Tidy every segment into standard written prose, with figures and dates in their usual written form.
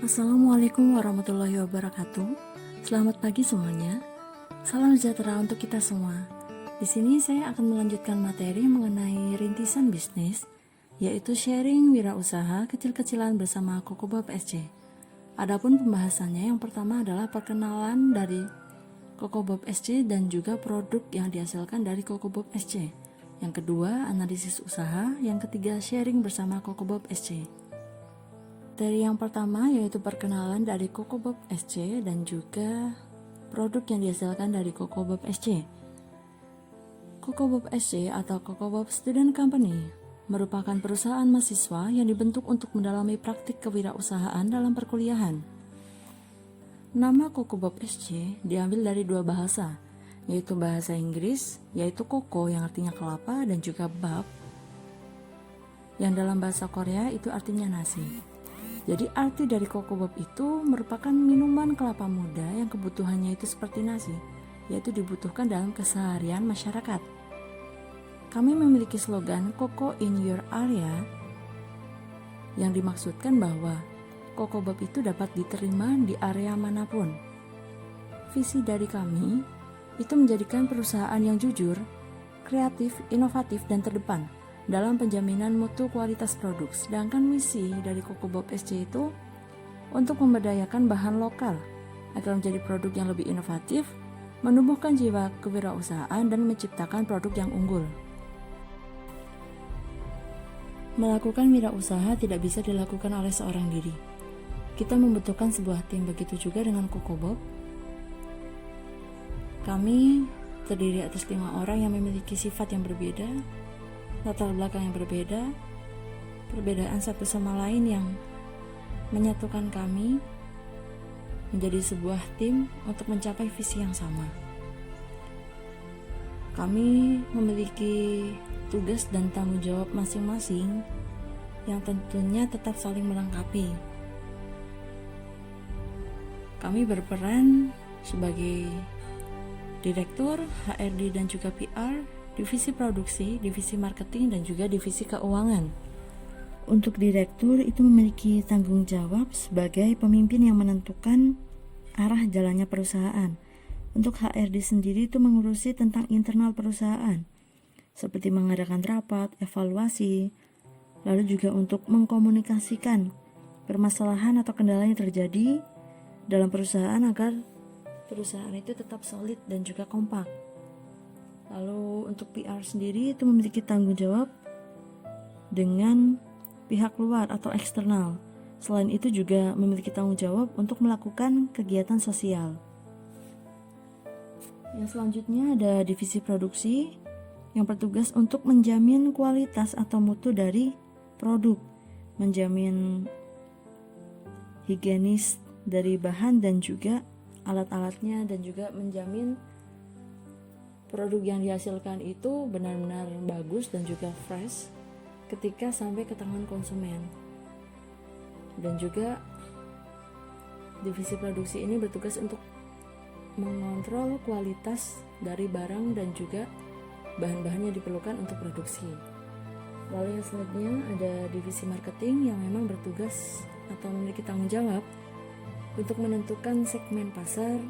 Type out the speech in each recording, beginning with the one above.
Assalamualaikum warahmatullahi wabarakatuh. Selamat pagi semuanya. Salam sejahtera untuk kita semua. Di sini saya akan melanjutkan materi mengenai rintisan bisnis, yaitu sharing wirausaha kecil-kecilan bersama Kokobob SC. Adapun pembahasannya, yang pertama adalah perkenalan dari Kokobob SC dan juga produk yang dihasilkan dari Kokobob SC. Yang kedua, analisis usaha. Yang ketiga, sharing bersama Kokobob SC. Dari yang pertama yaitu perkenalan dari Kokobob SC dan juga produk yang dihasilkan dari Kokobob SC. Kokobob SC atau Kokobob Student Company merupakan perusahaan mahasiswa yang dibentuk untuk mendalami praktik kewirausahaan dalam perkuliahan. Nama Kokobob SC diambil dari dua bahasa, yaitu bahasa Inggris, yaitu koko yang artinya kelapa, dan juga bab yang dalam bahasa Korea itu artinya nasi. Jadi arti dari Kokobob itu merupakan minuman kelapa muda yang kebutuhannya itu seperti nasi, yaitu dibutuhkan dalam keseharian masyarakat. Kami memiliki slogan Koko in your area, yang dimaksudkan bahwa Kokobob itu dapat diterima di area manapun. Visi dari kami itu menjadikan perusahaan yang jujur, kreatif, inovatif, dan terdepan dalam penjaminan mutu kualitas produk. Sedangkan misi dari Kokobob SC itu untuk memberdayakan bahan lokal agar menjadi produk yang lebih inovatif, menumbuhkan jiwa kewirausahaan, dan menciptakan produk yang unggul. Melakukan wirausaha tidak bisa dilakukan oleh seorang diri. Kita membutuhkan sebuah tim, begitu juga dengan Kokobob. Kami terdiri atas 5 orang yang memiliki sifat yang berbeda, latar belakang yang berbeda, perbedaan satu sama lain yang menyatukan kami menjadi sebuah tim untuk mencapai visi yang sama. Kami memiliki tugas dan tanggung jawab masing-masing yang tentunya tetap saling melengkapi. Kami berperan sebagai direktur, HRD, dan juga PR, divisi produksi, divisi marketing, dan juga divisi keuangan. Untuk direktur itu memiliki tanggung jawab sebagai pemimpin yang menentukan arah jalannya perusahaan. Untuk HRD sendiri itu mengurusi tentang internal perusahaan, seperti mengadakan rapat, evaluasi, lalu juga untuk mengkomunikasikan permasalahan atau kendala yang terjadi dalam perusahaan agar perusahaan itu tetap solid dan juga kompak. Lalu untuk PR sendiri itu memiliki tanggung jawab dengan pihak luar atau eksternal. Selain itu juga memiliki tanggung jawab untuk melakukan kegiatan sosial. Yang selanjutnya ada divisi produksi yang bertugas untuk menjamin kualitas atau mutu dari produk, menjamin higienis dari bahan dan juga alat-alatnya, dan juga menjamin produk yang dihasilkan itu benar-benar bagus dan juga fresh ketika sampai ke tangan konsumen. Dan juga divisi produksi ini bertugas untuk mengontrol kualitas dari barang dan juga bahan-bahan yang diperlukan untuk produksi. Lalu yang selanjutnya ada divisi marketing yang memang bertugas atau memiliki tanggung jawab untuk menentukan segmen pasar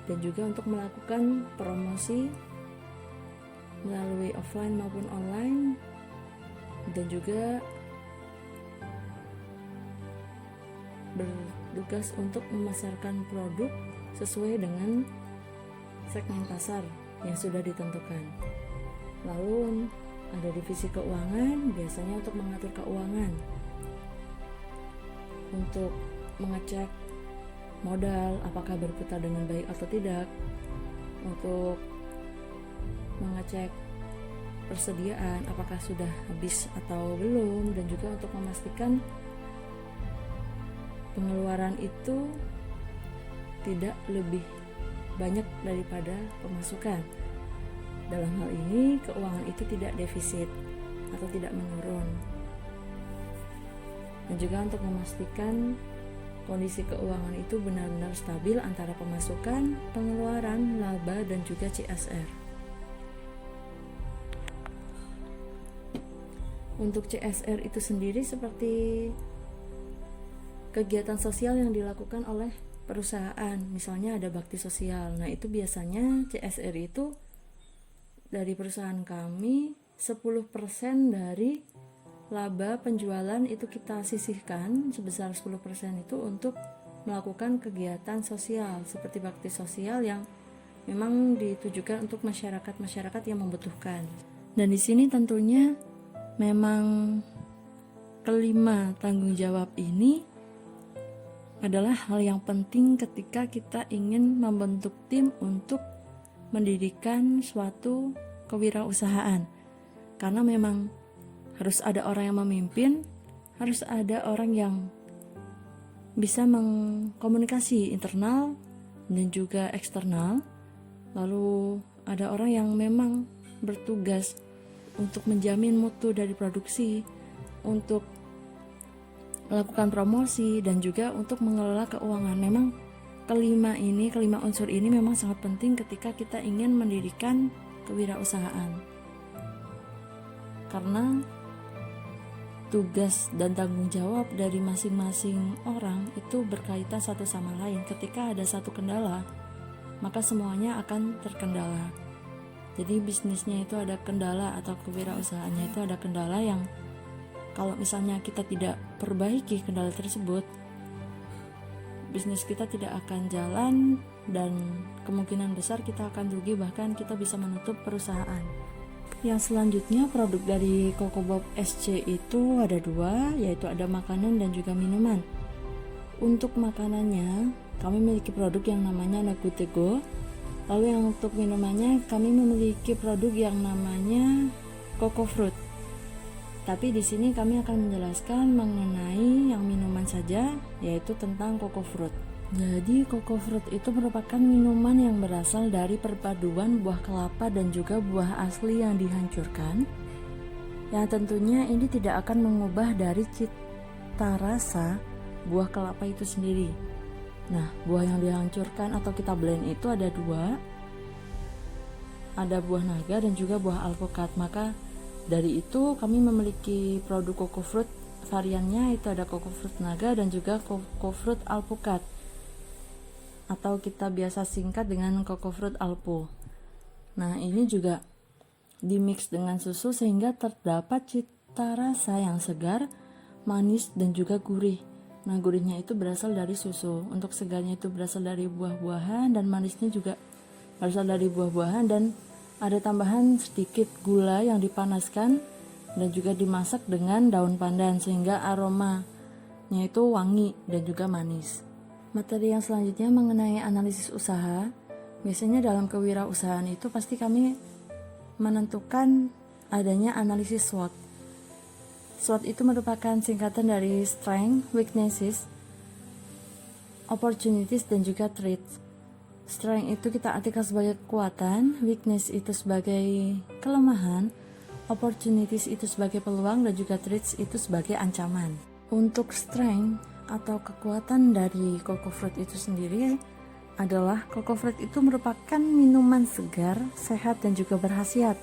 dan juga untuk melakukan promosi melalui offline maupun online, dan juga bertugas untuk memasarkan produk sesuai dengan segmen pasar yang sudah ditentukan. Lalu ada divisi keuangan, biasanya untuk mengatur keuangan, untuk mengecek modal apakah berputar dengan baik atau tidak, untuk mengecek persediaan apakah sudah habis atau belum, dan juga untuk memastikan pengeluaran itu tidak lebih banyak daripada pemasukan. Dalam hal ini keuangan itu tidak defisit atau tidak menurun, dan juga untuk memastikan kondisi keuangan itu benar-benar stabil antara pemasukan, pengeluaran, laba, dan juga CSR. Untuk CSR itu sendiri seperti kegiatan sosial yang dilakukan oleh perusahaan. Misalnya ada bakti sosial. Nah, itu biasanya CSR itu dari perusahaan kami 10% dari laba penjualan itu kita sisihkan sebesar 10% itu untuk melakukan kegiatan sosial seperti bakti sosial yang memang ditujukan untuk masyarakat yang membutuhkan. Dan di sini tentunya memang kelima tanggung jawab ini adalah hal yang penting ketika kita ingin membentuk tim untuk mendirikan suatu kewirausahaan. Karena memang harus ada orang yang memimpin, harus ada orang yang bisa mengkomunikasi internal dan juga eksternal. Lalu ada orang yang memang bertugas untuk menjamin mutu dari produksi, untuk melakukan promosi, dan juga untuk mengelola keuangan. Memang kelima unsur ini memang sangat penting ketika kita ingin mendirikan kewirausahaan. Karena tugas dan tanggung jawab dari masing-masing orang itu berkaitan satu sama lain. Ketika ada satu kendala, maka semuanya akan terkendala. Jadi bisnisnya itu ada kendala atau kewirausahaannya itu ada kendala yang kalau misalnya kita tidak perbaiki kendala tersebut, bisnis kita tidak akan jalan dan kemungkinan besar kita akan rugi, bahkan kita bisa menutup perusahaan. Yang selanjutnya produk dari Coco Bob SC itu ada dua, yaitu ada makanan dan juga minuman. Untuk makanannya kami memiliki produk yang namanya Nagutego. Lalu yang untuk minumannya kami memiliki produk yang namanya Coco Fruit. Tapi di sini kami akan menjelaskan mengenai yang minuman saja, yaitu tentang Coco Fruit. Jadi Coco Fruit itu merupakan minuman yang berasal dari perpaduan buah kelapa dan juga buah asli yang dihancurkan. Yang tentunya ini tidak akan mengubah dari cita rasa buah kelapa itu sendiri. Nah, buah yang dihancurkan atau kita blend itu ada dua, ada buah naga dan juga buah alpukat. Maka dari itu kami memiliki produk Coco Fruit, variannya itu ada Coco Fruit naga dan juga Coco Fruit alpukat, atau kita biasa singkat dengan Coco Fruit alpo. Nah, ini juga dimix dengan susu sehingga terdapat cita rasa yang segar, manis dan juga gurih. Nah, gurihnya itu berasal dari susu. Untuk segarnya itu berasal dari buah-buahan dan manisnya juga berasal dari buah-buahan, dan ada tambahan sedikit gula yang dipanaskan dan juga dimasak dengan daun pandan sehingga aromanya itu wangi dan juga manis. Materi yang selanjutnya mengenai analisis usaha. Biasanya dalam kewirausahaan itu pasti kami menentukan adanya analisis SWOT. SWOT itu merupakan singkatan dari Strength, Weaknesses, Opportunities, dan juga Threats. Strength itu kita artikan sebagai kekuatan, Weakness itu sebagai kelemahan, Opportunities itu sebagai peluang, dan juga Threats itu sebagai ancaman. Untuk Strength atau kekuatan dari Coco Fruit itu sendiri adalah Coco Fruit itu merupakan minuman segar, sehat, dan juga berkhasiat.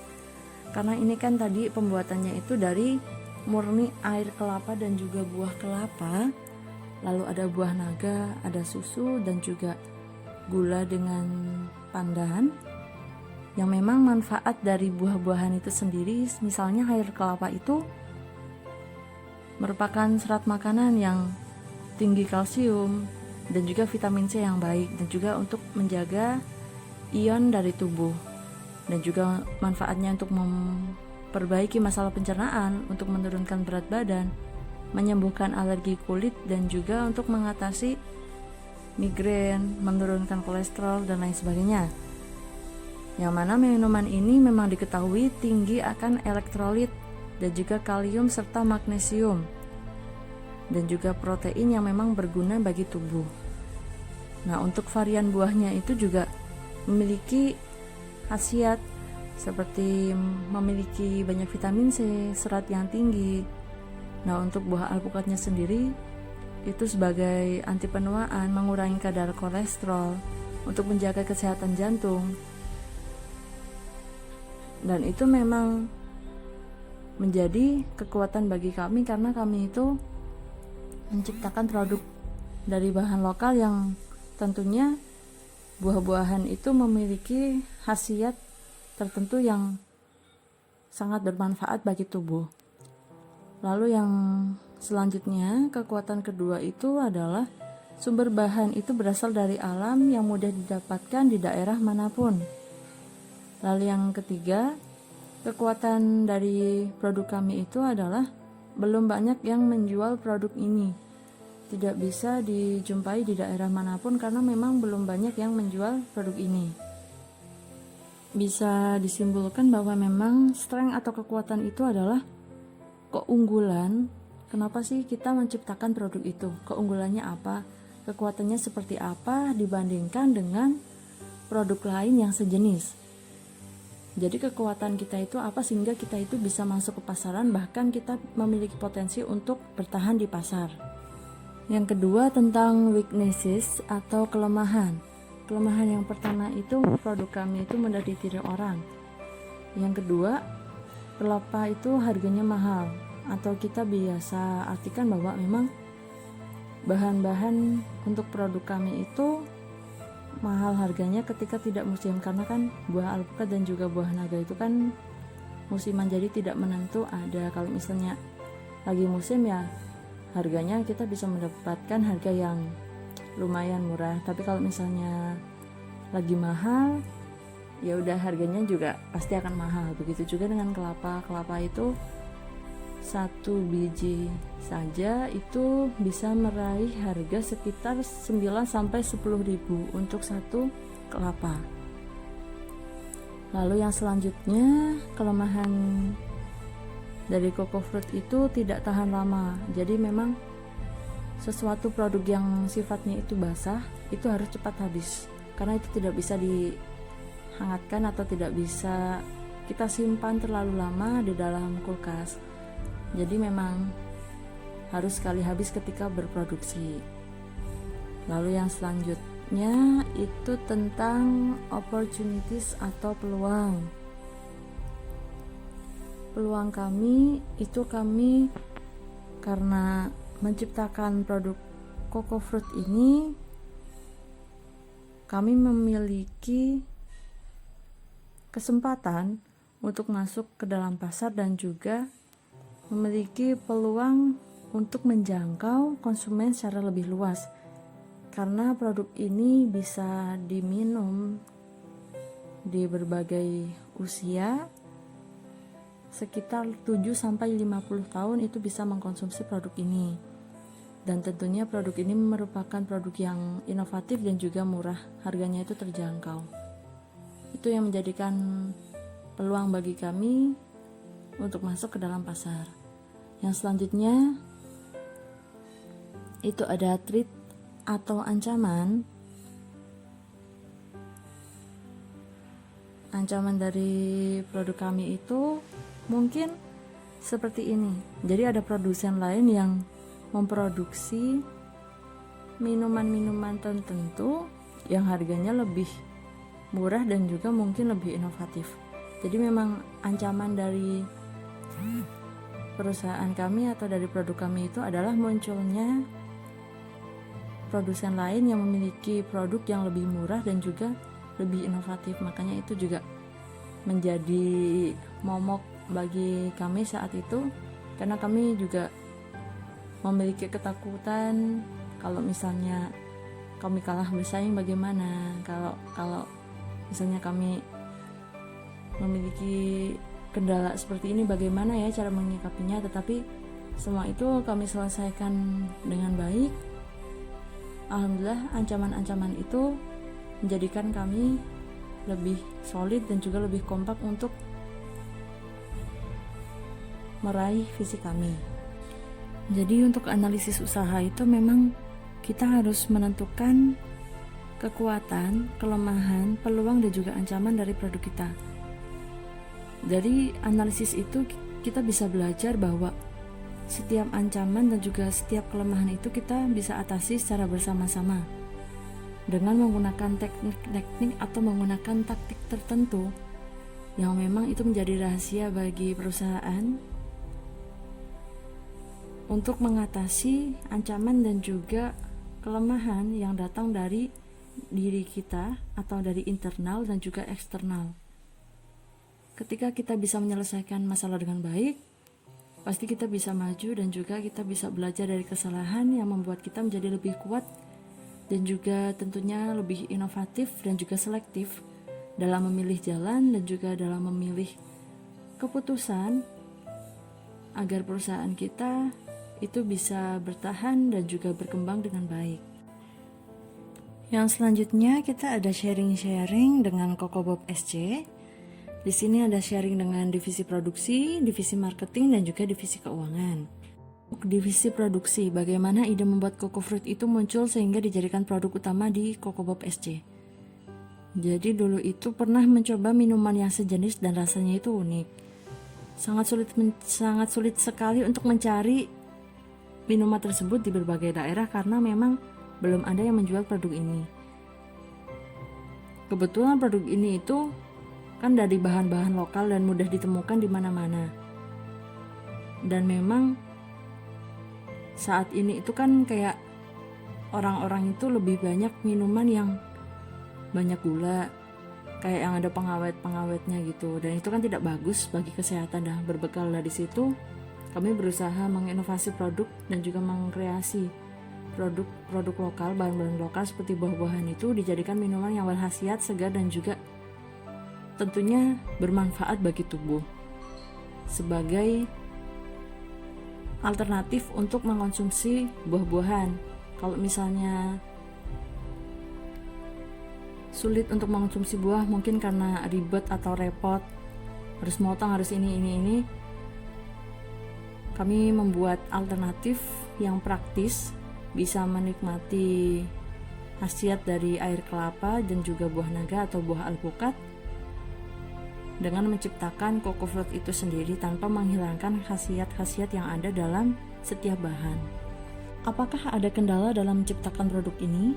Karena ini kan tadi pembuatannya itu dari murni air kelapa dan juga buah kelapa, lalu ada buah naga, ada susu dan juga gula dengan pandan, yang memang manfaat dari buah-buahan itu sendiri. Misalnya air kelapa itu merupakan serat makanan yang tinggi kalsium dan juga vitamin C yang baik, dan juga untuk menjaga ion dari tubuh, dan juga manfaatnya untuk memperbaiki masalah pencernaan, untuk menurunkan berat badan, menyembuhkan alergi kulit, dan juga untuk mengatasi migrain, menurunkan kolesterol, dan lain sebagainya. Yang mana minuman ini memang diketahui tinggi akan elektrolit dan juga kalium serta magnesium, dan juga protein yang memang berguna bagi tubuh. Nah, untuk varian buahnya itu juga memiliki khasiat seperti memiliki banyak vitamin C, serat yang tinggi. Nah, untuk buah alpukatnya sendiri itu sebagai anti penuaan, mengurangi kadar kolesterol, untuk menjaga kesehatan jantung. Dan itu memang menjadi kekuatan bagi kami karena kami itu menciptakan produk dari bahan lokal yang tentunya buah-buahan itu memiliki khasiat tertentu yang sangat bermanfaat bagi tubuh. Lalu yang selanjutnya, kekuatan kedua itu adalah sumber bahan itu berasal dari alam yang mudah didapatkan di daerah manapun. Lalu yang ketiga, kekuatan dari produk kami itu adalah belum banyak yang menjual produk ini. Tidak bisa dijumpai di daerah manapun karena memang belum banyak yang menjual produk ini. Bisa disimpulkan bahwa memang strength atau kekuatan itu adalah keunggulan. Kenapa sih kita menciptakan produk itu? Keunggulannya apa? Kekuatannya seperti apa dibandingkan dengan produk lain yang sejenis? Jadi kekuatan kita itu apa sehingga kita itu bisa masuk ke pasaran, bahkan kita memiliki potensi untuk bertahan di pasar. Yang kedua tentang weaknesses atau kelemahan. Kelemahan yang pertama itu produk kami itu mudah ditiru orang. Yang kedua, kelapa itu harganya mahal, atau kita biasa artikan bahwa memang bahan-bahan untuk produk kami itu mahal harganya ketika tidak musim, karena kan buah alpukat dan juga buah naga itu kan musiman, jadi tidak menentu. Ada kalau misalnya lagi musim ya harganya kita bisa mendapatkan harga yang lumayan murah, tapi kalau misalnya lagi mahal ya udah harganya juga pasti akan mahal. Begitu juga dengan kelapa. Kelapa itu satu biji saja itu bisa meraih harga sekitar 9 sampai 10 ribu untuk satu kelapa. Lalu yang selanjutnya, kelemahan dari coco fruit itu tidak tahan lama. Jadi memang sesuatu produk yang sifatnya itu basah itu harus cepat habis, karena itu tidak bisa dihangatkan atau tidak bisa kita simpan terlalu lama di dalam kulkas. Jadi memang harus sekali habis ketika berproduksi. Lalu yang selanjutnya itu tentang opportunities atau peluang. Peluang kami itu kami karena menciptakan produk coco fruit ini, kami memiliki kesempatan untuk masuk ke dalam pasar dan juga memiliki peluang untuk menjangkau konsumen secara lebih luas, karena produk ini bisa diminum di berbagai usia. Sekitar 7-50 tahun itu bisa mengkonsumsi produk ini, dan tentunya produk ini merupakan produk yang inovatif dan juga murah, harganya itu terjangkau. Itu yang menjadikan peluang bagi kami untuk masuk ke dalam pasar. Yang selanjutnya itu ada threat atau ancaman. Ancaman dari produk kami itu mungkin seperti ini. Jadi ada produsen lain yang memproduksi minuman-minuman tertentu yang harganya lebih murah dan juga mungkin lebih inovatif. Jadi memang ancaman dari perusahaan kami atau dari produk kami itu adalah munculnya produsen lain yang memiliki produk yang lebih murah dan juga lebih inovatif. Makanya itu juga menjadi momok bagi kami saat itu, karena kami juga memiliki ketakutan kalau misalnya kami kalah bersaing bagaimana, kalau misalnya kami memiliki kendala seperti ini bagaimana ya cara menyikapinya. Tetapi semua itu kami selesaikan dengan baik. Alhamdulillah, ancaman-ancaman itu menjadikan kami lebih solid dan juga lebih kompak untuk meraih visi kami. Jadi untuk analisis usaha itu memang kita harus menentukan kekuatan, kelemahan, peluang dan juga ancaman dari produk kita. Dari analisis itu kita bisa belajar bahwa setiap ancaman dan juga setiap kelemahan itu kita bisa atasi secara bersama-sama dengan menggunakan teknik-teknik atau menggunakan taktik tertentu yang memang itu menjadi rahasia bagi perusahaan untuk mengatasi ancaman dan juga kelemahan yang datang dari diri kita atau dari internal dan juga eksternal. Ketika kita bisa menyelesaikan masalah dengan baik, pasti kita bisa maju dan juga kita bisa belajar dari kesalahan yang membuat kita menjadi lebih kuat dan juga tentunya lebih inovatif dan juga selektif dalam memilih jalan dan juga dalam memilih keputusan agar perusahaan kita itu bisa bertahan dan juga berkembang dengan baik. Yang selanjutnya kita ada sharing-sharing dengan Kokobob SC. Di sini ada sharing dengan divisi produksi, divisi marketing dan juga divisi keuangan. Divisi produksi, bagaimana ide membuat Coco Fruit itu muncul sehingga dijadikan produk utama di Kokobob SC. Jadi dulu itu pernah mencoba minuman yang sejenis dan rasanya itu unik. Sangat sulit sekali untuk mencari minuman tersebut di berbagai daerah karena memang belum ada yang menjual produk ini. Kebetulan produk ini itu kan dari bahan-bahan lokal dan mudah ditemukan di mana-mana. Dan memang saat ini itu kan kayak orang-orang itu lebih banyak minuman yang banyak gula, kayak yang ada pengawet-pengawetnya gitu, dan itu kan tidak bagus bagi kesehatan. Dan berbekal dari situ kami berusaha menginovasi produk dan juga mengkreasi produk lokal, bahan-bahan lokal seperti buah-buahan itu dijadikan minuman yang berkhasiat, segar dan juga tentunya bermanfaat bagi tubuh sebagai alternatif untuk mengkonsumsi buah-buahan. Kalau misalnya sulit untuk mengkonsumsi buah mungkin karena ribet atau repot, harus motong, harus ini, kami membuat alternatif yang praktis, bisa menikmati khasiat dari air kelapa dan juga buah naga atau buah alpukat dengan menciptakan Coco Fruit itu sendiri tanpa menghilangkan khasiat-khasiat yang ada dalam setiap bahan. Apakah ada kendala dalam menciptakan produk ini?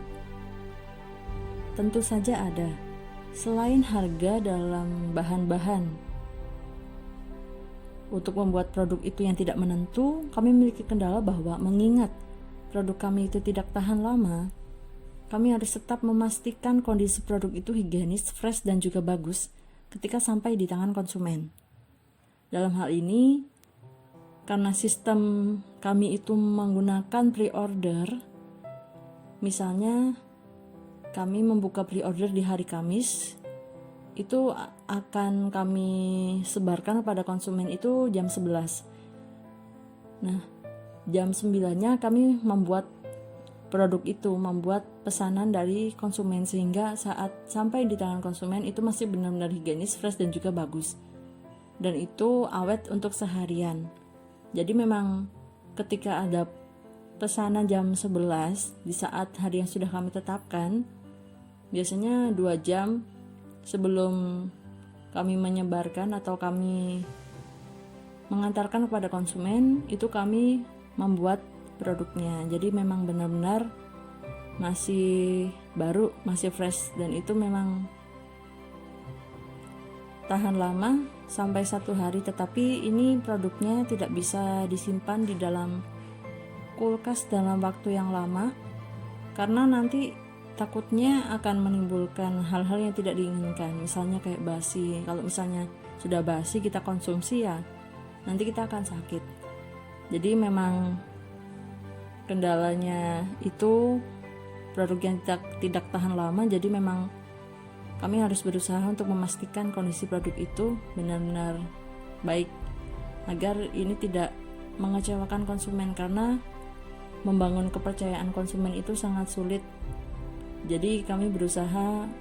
Tentu saja ada. Selain harga dalam bahan-bahan, untuk membuat produk itu yang tidak menentu, kami memiliki kendala bahwa mengingat produk kami itu tidak tahan lama, kami harus tetap memastikan kondisi produk itu higienis, fresh dan juga bagus ketika sampai di tangan konsumen. Dalam hal ini, karena sistem kami itu menggunakan pre-order, misalnya kami membuka pre-order di hari Kamis, itu akan kami sebarkan kepada konsumen itu jam 11. Nah, jam 9-nya kami membuat produk itu, membuat pesanan dari konsumen sehingga saat sampai di tangan konsumen itu masih benar-benar higienis, fresh dan juga bagus. Dan itu awet untuk seharian. Jadi memang ketika ada pesanan jam 11 di saat hari yang sudah kami tetapkan, biasanya 2 jam sebelum kami menyebarkan atau kami mengantarkan kepada konsumen, itu kami membuat produknya. Jadi memang benar-benar masih baru, masih fresh, dan itu memang tahan lama sampai 1 hari. Tetapi ini produknya tidak bisa disimpan di dalam kulkas dalam waktu yang lama karena nanti takutnya akan menimbulkan hal-hal yang tidak diinginkan, misalnya kayak basi. Kalau misalnya sudah basi kita konsumsi, ya nanti kita akan sakit. Jadi memang kendalanya itu produk yang tidak tahan lama. Jadi memang kami harus berusaha untuk memastikan kondisi produk itu benar-benar baik agar ini tidak mengecewakan konsumen, karena membangun kepercayaan konsumen itu sangat sulit. Jadi kami berusaha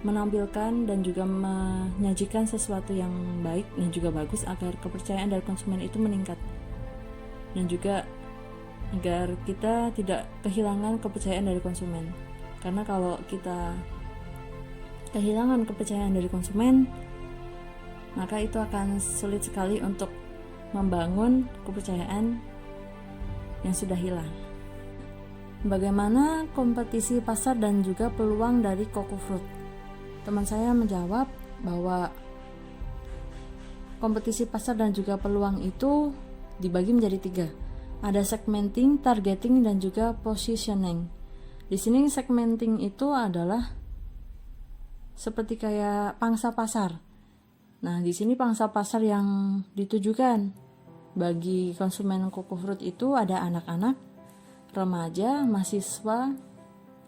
menampilkan dan juga menyajikan sesuatu yang baik dan juga bagus agar kepercayaan dari konsumen itu meningkat, dan juga agar kita tidak kehilangan kepercayaan dari konsumen. Karena kalau kita kehilangan kepercayaan dari konsumen, maka itu akan sulit sekali untuk membangun kepercayaan yang sudah hilang. Bagaimana kompetisi pasar dan juga peluang dari Coco Fruit? Teman saya menjawab bahwa kompetisi pasar dan juga peluang itu dibagi menjadi 3. Ada segmenting, targeting, dan juga positioning. Di sini segmenting itu adalah seperti kayak pangsa pasar. Nah, di sini pangsa pasar yang ditujukan bagi konsumen coco fruit itu ada anak-anak, remaja, mahasiswa,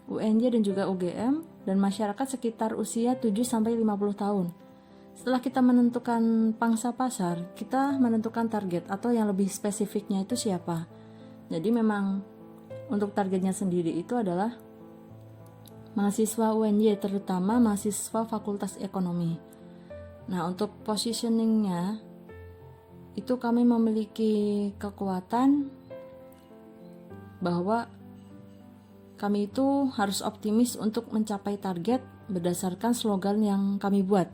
UNJ dan juga UGM, dan masyarakat sekitar usia 7-50 tahun. Setelah kita menentukan pangsa pasar, kita menentukan target atau yang lebih spesifiknya itu siapa. Jadi memang untuk targetnya sendiri itu adalah mahasiswa UNJ, terutama mahasiswa Fakultas Ekonomi. Nah, untuk positioningnya itu kami memiliki kekuatan bahwa kami itu harus optimis untuk mencapai target berdasarkan slogan yang kami buat.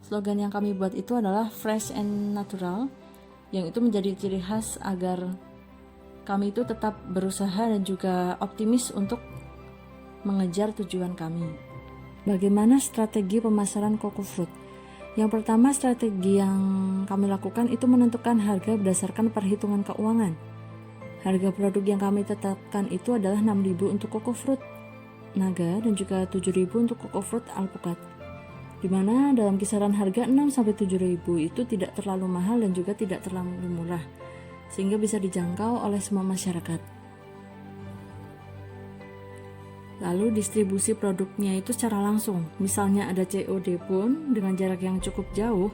Slogan yang kami buat itu adalah fresh and natural, yang itu menjadi ciri khas agar kami itu tetap berusaha dan juga optimis untuk mengejar tujuan kami. Bagaimana strategi pemasaran coco fruit? Yang pertama, strategi yang kami lakukan itu menentukan harga berdasarkan perhitungan keuangan. Harga produk yang kami tetapkan itu adalah 6.000 untuk coco fruit naga dan juga 7.000 untuk coco fruit alpukat. Di mana dalam kisaran harga 6-7.000 itu tidak terlalu mahal dan juga tidak terlalu murah, sehingga bisa dijangkau oleh semua masyarakat. Lalu distribusi produknya itu secara langsung. Misalnya ada COD pun dengan jarak yang cukup jauh,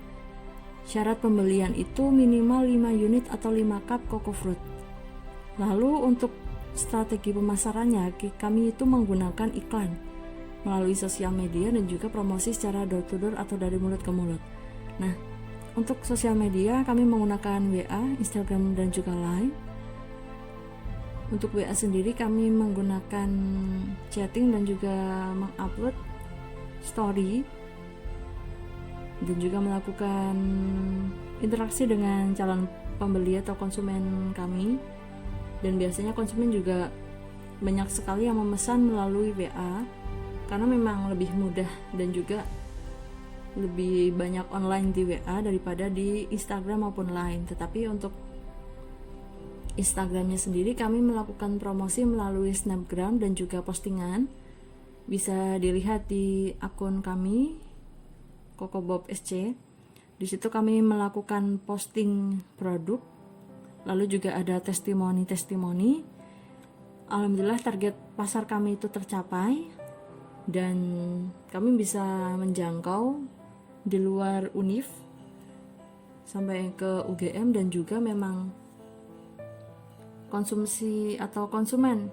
syarat pembelian itu minimal 5 unit atau 5 cup coco fruit. Lalu untuk strategi pemasarannya, kami itu menggunakan iklan melalui sosial media dan juga promosi secara door to door atau dari mulut ke mulut. Nah, untuk sosial media kami menggunakan WA, Instagram dan juga Line. Untuk WA sendiri kami menggunakan chatting dan juga mengupload story dan juga melakukan interaksi dengan calon pembeli atau konsumen kami. Dan biasanya konsumen juga banyak sekali yang memesan melalui WA karena memang lebih mudah dan juga lebih banyak online di WA daripada di Instagram maupun Line. Tetapi untuk Instagramnya sendiri kami melakukan promosi melalui Snapgram dan juga postingan. Bisa dilihat di akun kami Coco Bob SC. Di situ kami melakukan posting produk, lalu juga ada testimoni. Alhamdulillah target pasar kami itu tercapai dan kami bisa menjangkau di luar UNIF sampai ke UGM, dan juga memang konsumsi atau konsumen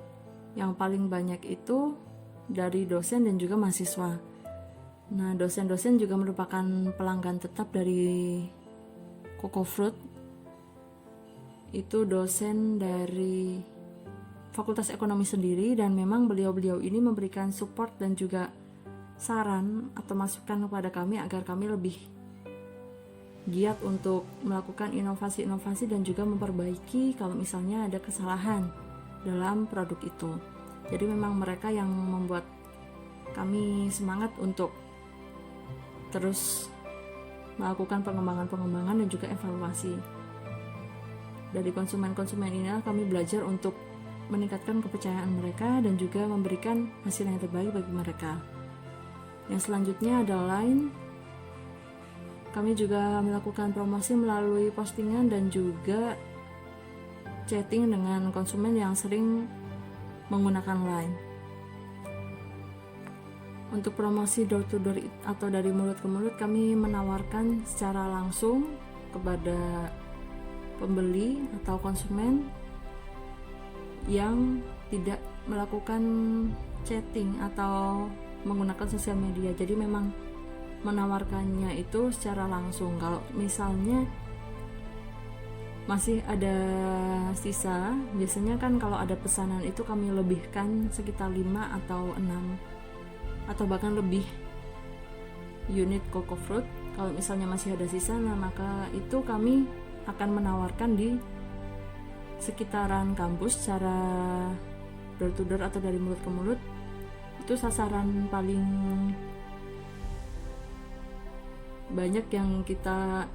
yang paling banyak itu dari dosen dan juga mahasiswa. Nah, dosen-dosen juga merupakan pelanggan tetap dari Coco Fruit. Itu dosen dari Fakultas Ekonomi sendiri, dan memang beliau-beliau ini memberikan support dan juga saran atau masukan kepada kami agar kami lebih giat untuk melakukan inovasi-inovasi dan juga memperbaiki kalau misalnya ada kesalahan dalam produk itu. Jadi memang mereka yang membuat kami semangat untuk terus melakukan pengembangan dan juga evaluasi. Dari konsumen-konsumen inilah kami belajar untuk meningkatkan kepercayaan mereka dan juga memberikan hasil yang terbaik bagi mereka. Yang selanjutnya adalah Line. Kami juga melakukan promosi melalui postingan dan juga chatting dengan konsumen yang sering menggunakan Line. Untuk promosi door to door atau dari mulut ke mulut, kami menawarkan secara langsung kepada pembeli atau konsumen yang tidak melakukan chatting atau menggunakan sosial media. Jadi memang menawarkannya itu secara langsung. Kalau misalnya masih ada sisa, biasanya kan kalau ada pesanan itu kami lebihkan sekitar 5 atau 6 atau bahkan lebih unit Coco Fruit. Kalau misalnya masih ada sisa, nah maka itu kami akan menawarkan di sekitaran kampus secara door to door atau dari mulut ke mulut. Itu sasaran paling banyak yang kita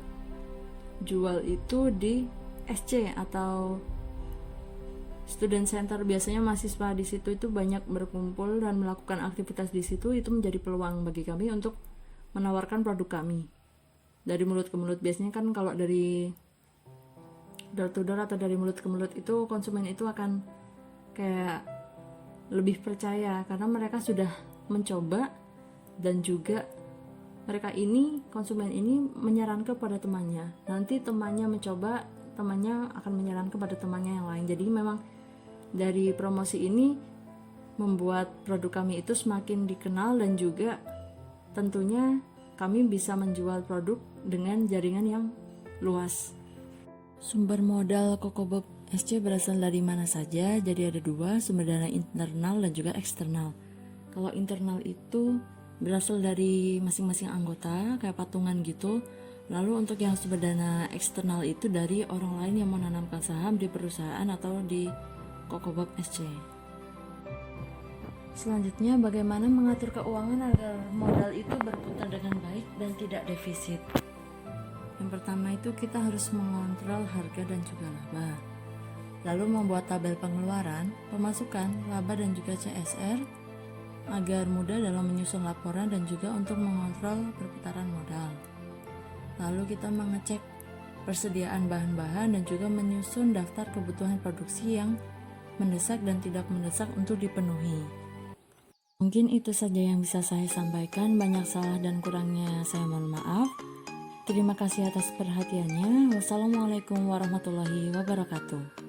jual itu di SC atau student center, biasanya mahasiswa di situ itu banyak berkumpul dan melakukan aktivitas di situ. Itu menjadi peluang bagi kami untuk menawarkan produk kami dari mulut ke mulut. Biasanya kan kalau dari door to door atau dari mulut ke mulut itu konsumen itu akan kayak lebih percaya karena mereka sudah mencoba, dan juga mereka ini, konsumen ini menyarankan kepada temannya, nanti temannya mencoba, temannya akan menyarankan kepada temannya yang lain. Jadi memang dari promosi ini membuat produk kami itu semakin dikenal, dan juga tentunya kami bisa menjual produk dengan jaringan yang luas. Sumber modal Kokobob SC berasal dari mana saja? Jadi ada dua, sumber dana internal dan juga eksternal. Kalau internal itu berasal dari masing-masing anggota, kayak patungan gitu. Lalu untuk yang sumber dana eksternal itu dari orang lain yang menanamkan saham di perusahaan atau di Kokobob SC. Selanjutnya, bagaimana mengatur keuangan agar modal itu berputar dengan baik dan tidak defisit? Yang pertama itu kita harus mengontrol harga dan juga laba. Lalu membuat tabel pengeluaran, pemasukan, laba dan juga CSR agar mudah dalam menyusun laporan dan juga untuk mengontrol perputaran modal. Lalu kita mengecek persediaan bahan-bahan dan juga menyusun daftar kebutuhan produksi yang mendesak dan tidak mendesak untuk dipenuhi. Mungkin itu saja yang bisa saya sampaikan. Banyak salah dan kurangnya saya mohon maaf. Terima kasih atas perhatiannya. Wassalamualaikum warahmatullahi wabarakatuh.